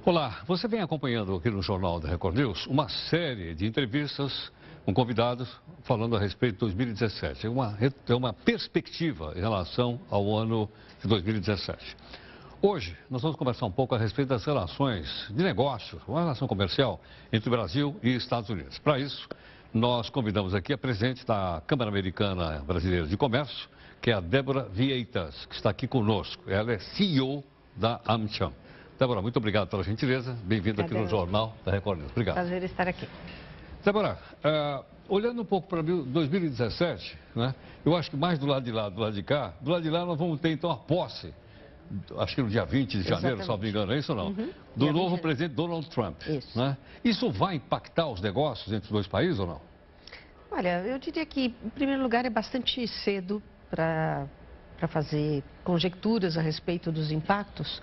Olá, você vem acompanhando aqui no Jornal da Record News uma série de entrevistas com convidados falando a respeito de 2017. É uma perspectiva em relação ao ano de 2017. Hoje, nós vamos conversar um pouco a respeito das relações de negócios, uma relação comercial entre o Brasil e Estados Unidos. Para isso, nós convidamos aqui a presidente da Câmara Americana Brasileira de Comércio, que é a Débora Vieitas, que está aqui conosco. Ela é CEO da AmCham. Débora, muito obrigado pela gentileza. Bem-vinda aqui no Jornal da Record News. Obrigado. Prazer estar aqui. Débora, olhando um pouco para 2017, né, eu acho que mais do lado de lá, do lado de cá, do lado de lá nós vamos ter então a posse, acho que no dia 20 de janeiro, se não me engano, é isso ou não? Do novo presidente Donald Trump. Isso. Né? Isso vai impactar os negócios entre os dois países ou não? Olha, eu diria que, em primeiro lugar, é bastante cedo para fazer conjecturas a respeito dos impactos,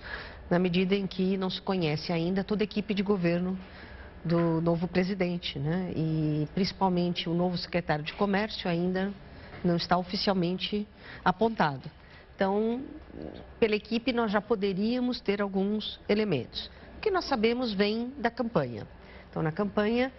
na medida em que não se conhece ainda toda a equipe de governo do novo presidente, né? E principalmente o novo secretário de Comércio ainda não está oficialmente apontado. Então, pela equipe, nós já poderíamos ter alguns elementos. O que nós sabemos vem da campanha. Então, na campanha,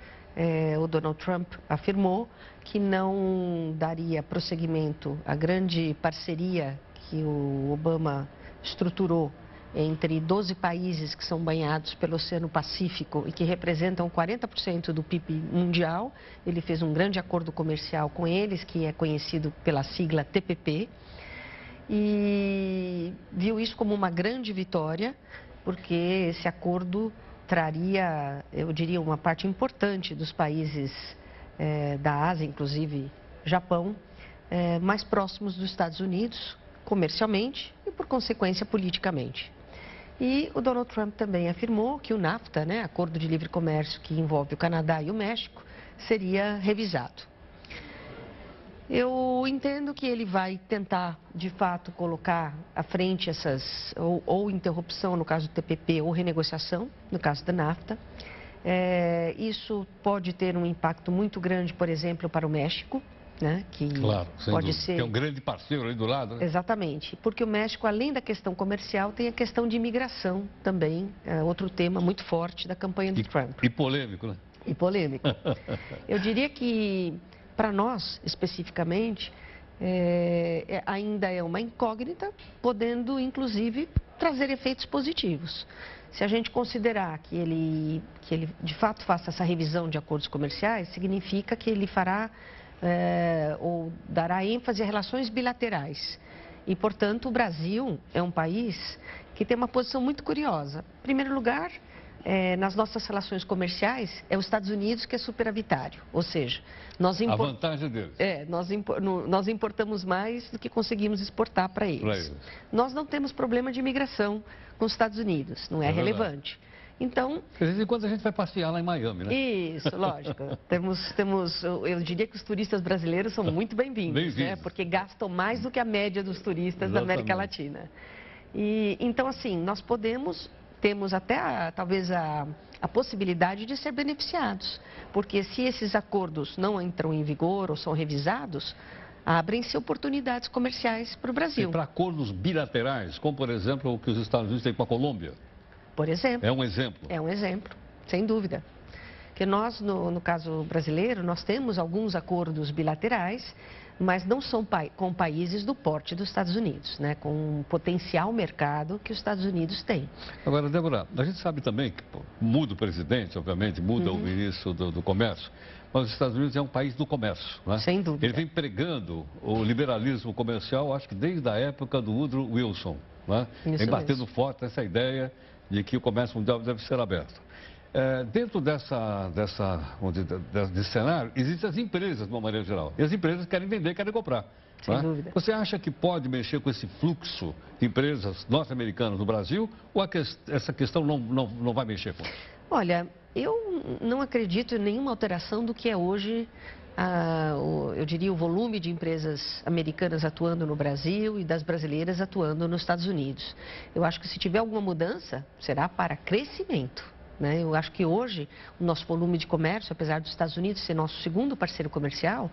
o Donald Trump afirmou que não daria prosseguimento à grande parceria que o Obama estruturou entre 12 países que são banhados pelo Oceano Pacífico e que representam 40% do PIB mundial. Ele fez um grande acordo comercial com eles, que é conhecido pela sigla TPP, e viu isso como uma grande vitória, porque esse acordo traria, eu diria, uma parte importante dos países da Ásia, inclusive Japão, mais próximos dos Estados Unidos, comercialmente e, por consequência, politicamente. E o Donald Trump também afirmou que o NAFTA, né, Acordo de Livre Comércio que envolve o Canadá e o México, seria revisado. Eu entendo que ele vai tentar, de fato, colocar à frente essas, ou interrupção no caso do TPP, ou renegociação no caso da NAFTA. Isso pode ter um impacto muito grande, por exemplo, para o México, né, que claro, pode ser... Que é um grande parceiro ali do lado, né? Exatamente, porque o México, além da questão comercial, tem a questão de imigração também, outro tema muito forte da campanha do Trump. E polêmico, né? E polêmico. Eu diria que, para nós, especificamente, ainda é uma incógnita, podendo, inclusive, trazer efeitos positivos. Se a gente considerar que ele de fato faça essa revisão de acordos comerciais, significa que ele fará ou dará ênfase a relações bilaterais. E, portanto, o Brasil é um país que tem uma posição muito curiosa. Em primeiro lugar, nas nossas relações comerciais, é os Estados Unidos que é superavitário. Ou seja, a vantagem deles. nós importamos mais do que conseguimos exportar para eles. Nós não temos problema de imigração com os Estados Unidos, não é relevante. Então, de vez em quando a gente vai passear lá em Miami, né? Isso, lógico. Eu diria que os turistas brasileiros são muito bem-vindos, né? Porque gastam mais do que a média dos turistas da América Latina. E, então, assim, nós temos até talvez a possibilidade de ser beneficiados, porque se esses acordos não entram em vigor ou são revisados, abrem-se oportunidades comerciais para o Brasil. E para acordos bilaterais, como por exemplo o que os Estados Unidos têm com a Colômbia? Por exemplo. É um exemplo. É um exemplo, sem dúvida. Porque nós, no caso brasileiro, nós temos alguns acordos bilaterais, mas não são com países do porte dos Estados Unidos, né? Com um potencial mercado que os Estados Unidos têm. Agora, Débora, a gente sabe também que muda o presidente, obviamente, muda o ministro do Comércio, mas os Estados Unidos é um país do comércio, né? Sem dúvida. Ele vem pregando o liberalismo comercial, acho que desde a época do Woodrow Wilson, né? Vem batendo forte essa ideia de que o comércio mundial deve ser aberto. Dentro desse cenário, existem as empresas, de uma maneira geral. E as empresas querem vender, querem comprar. Sem dúvida. Você acha que pode mexer com esse fluxo de empresas norte-americanas no Brasil ou essa questão não vai mexer com? Olha, eu não acredito em nenhuma alteração do que é hoje, eu diria, o volume de empresas americanas atuando no Brasil e das brasileiras atuando nos Estados Unidos. Eu acho que se tiver alguma mudança, será para crescimento, né? Eu acho que hoje o nosso volume de comércio, apesar dos Estados Unidos ser nosso segundo parceiro comercial,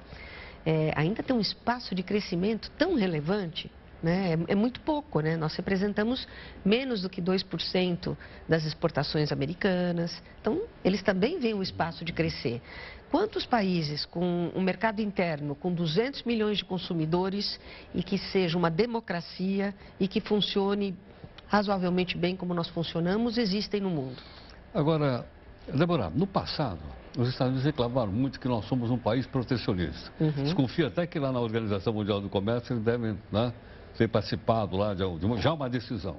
ainda tem um espaço de crescimento tão relevante né? É muito pouco, né? Nós representamos menos do que 2% das exportações americanas. Então, eles também veem o espaço de crescer. Quantos países com um mercado interno com 200 milhões de consumidores e que seja uma democracia e que funcione razoavelmente bem como nós funcionamos, existem no mundo? Agora, Débora, no passado, os Estados Unidos reclamaram muito que nós somos um país protecionista. Desconfio até que lá na Organização Mundial do Comércio eles devem, né, ter participado lá de já uma decisão.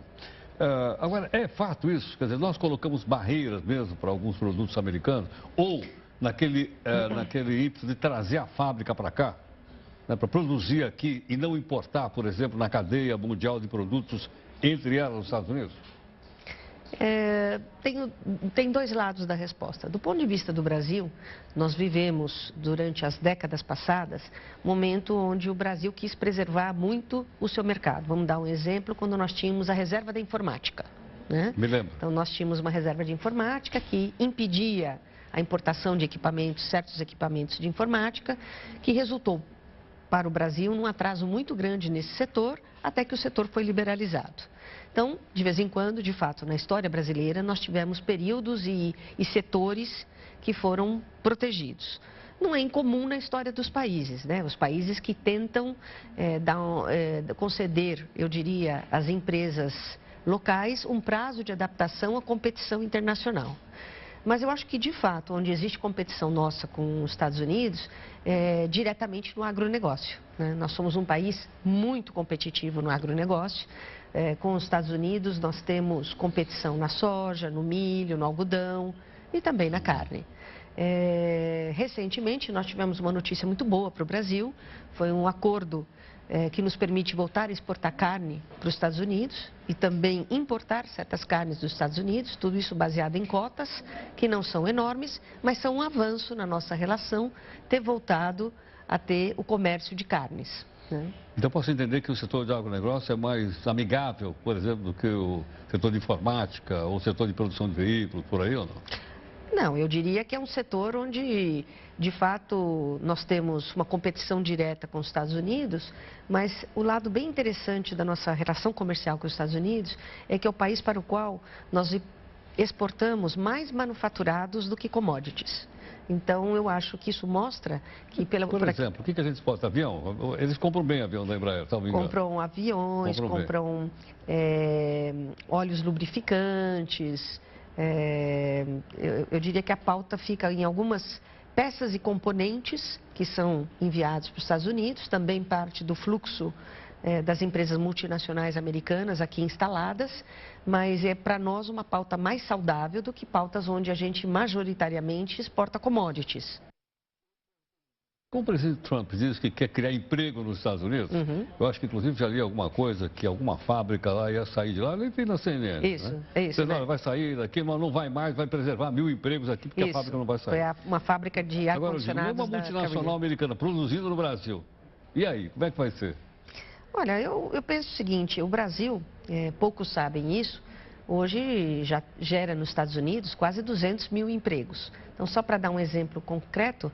Agora, é fato isso? Quer dizer, nós colocamos barreiras mesmo para alguns produtos americanos ou naquele ímpeto de trazer a fábrica para cá, né, para produzir aqui e não importar, por exemplo, na cadeia mundial de produtos, entre elas os Estados Unidos? Tem dois lados da resposta. Do ponto de vista do Brasil, nós vivemos, durante as décadas passadas, um momento onde o Brasil quis preservar muito o seu mercado. Vamos dar um exemplo, quando nós tínhamos a reserva da informática, né? Me lembro. Então, nós tínhamos uma reserva de informática que impedia a importação de equipamentos, certos equipamentos de informática, que resultou para o Brasil num atraso muito grande nesse setor, até que o setor foi liberalizado. Então, de vez em quando, de fato, na história brasileira, nós tivemos períodos e setores que foram protegidos. Não é incomum na história dos países, né? Os países que tentam conceder, eu diria, às empresas locais um prazo de adaptação à competição internacional. Mas eu acho que, de fato, onde existe competição nossa com os Estados Unidos, é diretamente no agronegócio, né? Nós somos um país muito competitivo no agronegócio. Com os Estados Unidos, nós temos competição na soja, no milho, no algodão e também na carne. Recentemente, nós tivemos uma notícia muito boa para o Brasil. Foi um acordo que nos permite voltar a exportar carne para os Estados Unidos e também importar certas carnes dos Estados Unidos, tudo isso baseado em cotas, que não são enormes, mas são um avanço na nossa relação, ter voltado a ter o comércio de carnes, né? Então, posso entender que o setor de agronegócio é mais amigável, por exemplo, do que o setor de informática ou o setor de produção de veículos, por aí ou não? Não, eu diria que é um setor onde, de fato, nós temos uma competição direta com os Estados Unidos, mas o lado bem interessante da nossa relação comercial com os Estados Unidos é que é o país para o qual nós exportamos mais manufaturados do que commodities. Então, eu acho que isso mostra que... Por exemplo, o que a gente exporta? Avião? Eles compram bem avião da Embraer, talvez. Compram aviões, compram óleos lubrificantes. Eu diria que a pauta fica em algumas peças e componentes que são enviados para os Estados Unidos, também parte do fluxo das empresas multinacionais americanas aqui instaladas, mas é para nós uma pauta mais saudável do que pautas onde a gente majoritariamente exporta commodities. Como o presidente Trump diz que quer criar emprego nos Estados Unidos, eu acho que inclusive já li alguma coisa que alguma fábrica lá ia sair de lá, nem tem na CNN. Isso, né? É isso. Né? Vai sair daqui, mas não vai mais, vai preservar 1000 empregos aqui, porque isso. A fábrica não vai sair. Foi uma fábrica de ar-condicionados. Agora, uma multinacional americana produzindo no Brasil. E aí, como é que vai ser? Olha, eu penso o seguinte, o Brasil, poucos sabem isso, hoje já gera nos Estados Unidos quase 200 mil empregos. Então, só para dar um exemplo concreto,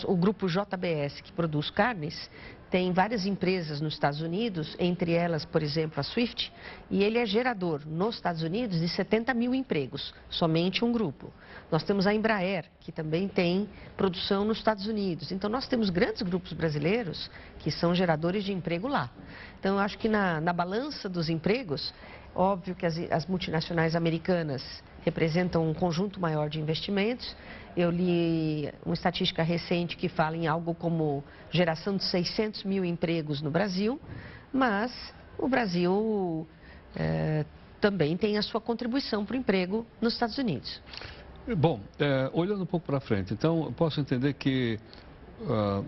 o grupo JBS, que produz carnes, tem várias empresas nos Estados Unidos, entre elas, por exemplo, a Swift, e ele é gerador nos Estados Unidos de 70 mil empregos, somente um grupo. Nós temos a Embraer, que também tem produção nos Estados Unidos. Então, nós temos grandes grupos brasileiros que são geradores de emprego lá. Então, eu acho que na balança dos empregos, óbvio que as multinacionais americanas representam um conjunto maior de investimentos. Eu li uma estatística recente que fala em algo como geração de 600 mil empregos no Brasil, mas o Brasil também tem a sua contribuição para o emprego nos Estados Unidos. Bom, olhando um pouco para frente, então, eu posso entender que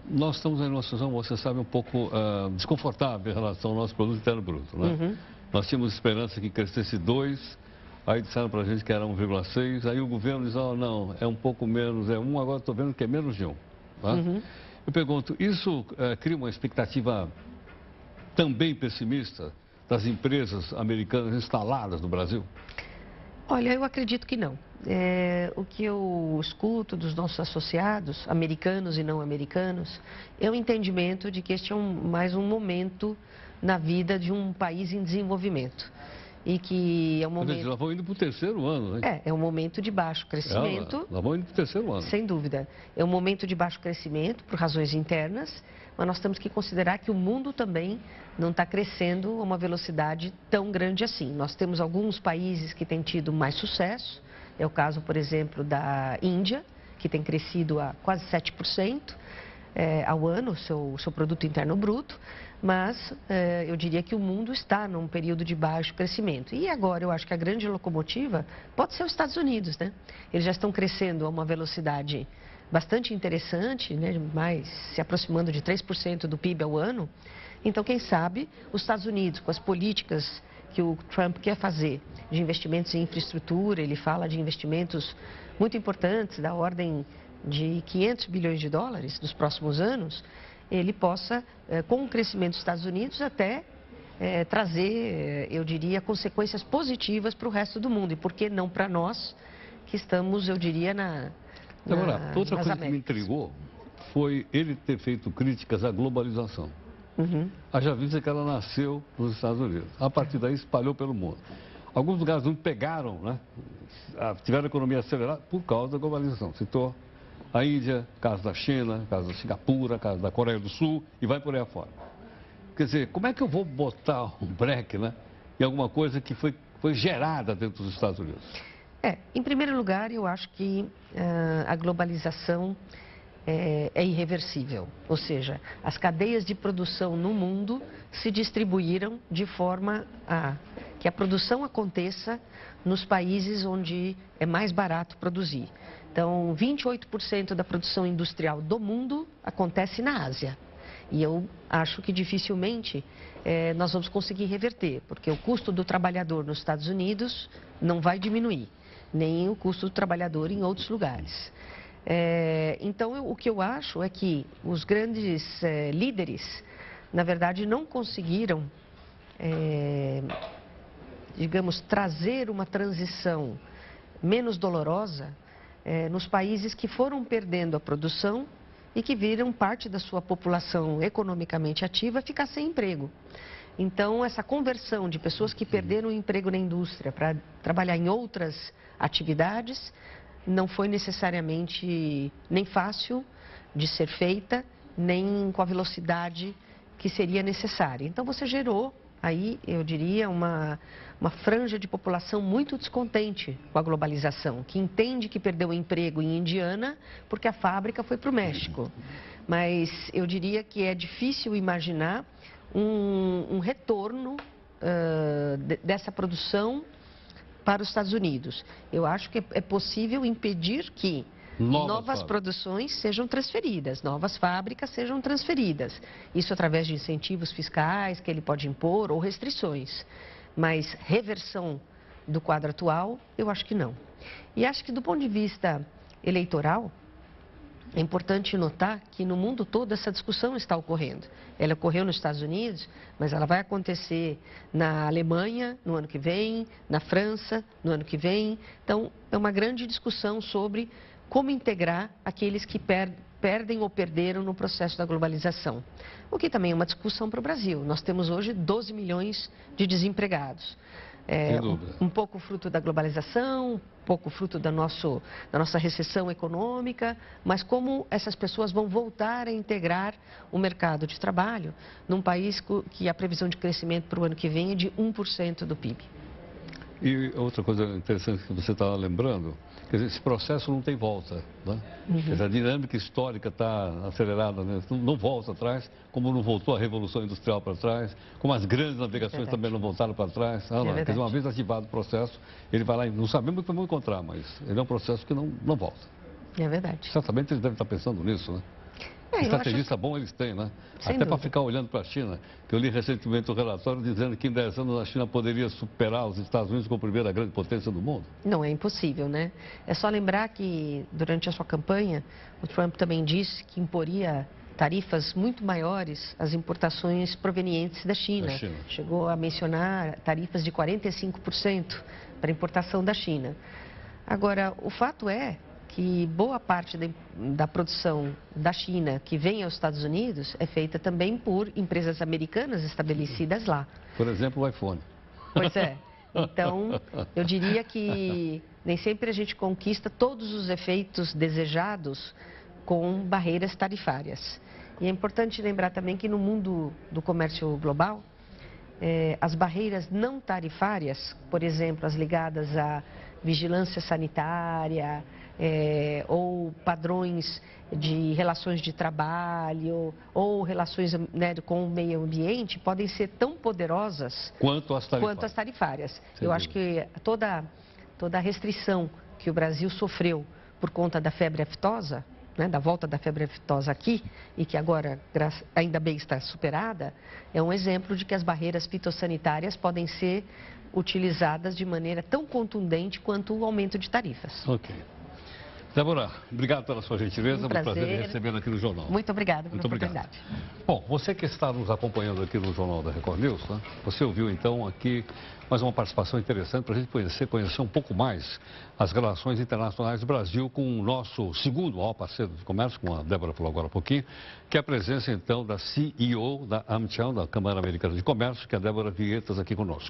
nós estamos em uma situação, você sabe, um pouco desconfortável em relação ao nosso produto interno bruto, né? Nós tínhamos esperança que crescesse 2%, aí disseram para a gente que era 1,6%, aí o governo diz, não, é um pouco menos, é 1%, agora estou vendo que é menos de 1%. Tá? Eu pergunto, isso cria uma expectativa também pessimista das empresas americanas instaladas no Brasil? Olha, eu acredito que não. O que eu escuto dos nossos associados, americanos e não americanos, é o entendimento de que este é mais um momento na vida de um país em desenvolvimento. E que é um momento... Nós vamos indo para o terceiro ano, né? É um momento de baixo crescimento. Nós vamos indo para o terceiro ano. Sem dúvida. É um momento de baixo crescimento por razões internas, mas nós temos que considerar que o mundo também não está crescendo a uma velocidade tão grande assim. Nós temos alguns países que têm tido mais sucesso. É o caso, por exemplo, da Índia, que tem crescido a quase 7% ao ano, o seu produto interno bruto. Mas eu diria que o mundo está num período de baixo crescimento. E agora eu acho que a grande locomotiva pode ser os Estados Unidos, né? Eles já estão crescendo a uma velocidade bastante interessante, né? Mais se aproximando de 3% do PIB ao ano. Então, quem sabe, os Estados Unidos, com as políticas que o Trump quer fazer de investimentos em infraestrutura, ele fala de investimentos muito importantes, da ordem de 500 bilhões de dólares nos próximos anos, ele possa, com o crescimento dos Estados Unidos, até trazer, eu diria, consequências positivas para o resto do mundo. E por que não para nós, que estamos, eu diria, Agora, outra nas coisa Américas. que me intrigou foi ele ter feito críticas à globalização. Haja vista que ela nasceu nos Estados Unidos. A partir daí, espalhou pelo mundo. Alguns lugares não pegaram, né? Tiveram a economia acelerada por causa da globalização. Citou a Índia, caso da China, caso da Singapura, caso da Coreia do Sul e vai por aí afora. Quer dizer, como é que eu vou botar um breque, né, em alguma coisa que foi gerada dentro dos Estados Unidos? Em primeiro lugar, eu acho que a globalização é irreversível. Ou seja, as cadeias de produção no mundo se distribuíram de forma que a produção aconteça nos países onde é mais barato produzir. Então, 28% da produção industrial do mundo acontece na Ásia. E eu acho que dificilmente nós vamos conseguir reverter, porque o custo do trabalhador nos Estados Unidos não vai diminuir, nem o custo do trabalhador em outros lugares. Então, o que eu acho é que os grandes líderes, na verdade, não conseguiram, digamos, trazer uma transição menos dolorosa nos países que foram perdendo a produção e que viram parte da sua população economicamente ativa ficar sem emprego. Então, essa conversão de pessoas que perderam o emprego na indústria para trabalhar em outras atividades não foi necessariamente nem fácil de ser feita, nem com a velocidade que seria necessária. Então, você gerou aí, eu diria, uma franja de população muito descontente com a globalização, que entende que perdeu o emprego em Indiana porque a fábrica foi para o México. Mas eu diria que é difícil imaginar um retorno dessa produção para os Estados Unidos. Eu acho que é possível impedir que novas produções sejam transferidas, novas fábricas sejam transferidas. Isso através de incentivos fiscais que ele pode impor ou restrições. Mas reversão do quadro atual, eu acho que não. E acho que do ponto de vista eleitoral, é importante notar que no mundo todo essa discussão está ocorrendo. Ela ocorreu nos Estados Unidos, mas ela vai acontecer na Alemanha no ano que vem, na França no ano que vem. Então, é uma grande discussão sobre como integrar aqueles que perdem ou perderam no processo da globalização. O que também é uma discussão para o Brasil. Nós temos hoje 12 milhões de desempregados. Um pouco fruto da globalização, um pouco fruto da nossa recessão econômica, mas como essas pessoas vão voltar a integrar o mercado de trabalho num país que a previsão de crescimento para o ano que vem é de 1% do PIB. E outra coisa interessante que você estava lembrando, quer dizer, esse processo não tem volta, né? A dinâmica histórica está acelerada, né? Não volta atrás, como não voltou a Revolução Industrial para trás, como as grandes navegações também não voltaram para trás. Quer dizer, uma vez ativado o processo, ele vai lá e não sabemos o que vamos encontrar, mas ele é um processo que não volta. É verdade. Certamente eles devem estar pensando nisso, né? Estrategista bom eles têm, né? Até para ficar olhando para a China, que eu li recentemente um relatório dizendo que em 10 anos a China poderia superar os Estados Unidos como a primeira grande potência do mundo. Não, é impossível, né? É só lembrar que durante a sua campanha, o Trump também disse que imporia tarifas muito maiores às importações provenientes da China. Chegou a mencionar tarifas de 45% para importação da China. Agora, o fato é que boa parte da produção da China que vem aos Estados Unidos é feita também por empresas americanas estabelecidas lá. Por exemplo, o iPhone. Pois é. Então, eu diria que nem sempre a gente conquista todos os efeitos desejados com barreiras tarifárias. E é importante lembrar também que no mundo do comércio global, as barreiras não tarifárias, por exemplo, as ligadas à vigilância sanitária, ou padrões de relações de trabalho, ou relações, né, com o meio ambiente, podem ser tão poderosas quanto as tarifárias. Eu acho que toda a restrição que o Brasil sofreu por conta da febre aftosa, né, da volta da febre aftosa aqui, e que agora, ainda bem, está superada, é um exemplo de que as barreiras fitossanitárias podem ser utilizadas de maneira tão contundente quanto o aumento de tarifas. Ok. Débora, obrigado pela sua gentileza, Um prazer em recebê-la aqui no Jornal. Muito obrigada pela oportunidade. oportunidade. Bom, você que está nos acompanhando aqui no Jornal da Record News, né? Você ouviu então aqui mais uma participação interessante para a gente conhecer um pouco mais as relações internacionais do Brasil com o nosso segundo maior parceiro de comércio, como a Débora falou agora há pouquinho, que é a presença então da CEO da AmCham, da Câmara Americana de Comércio, que é a Débora Vietas aqui conosco.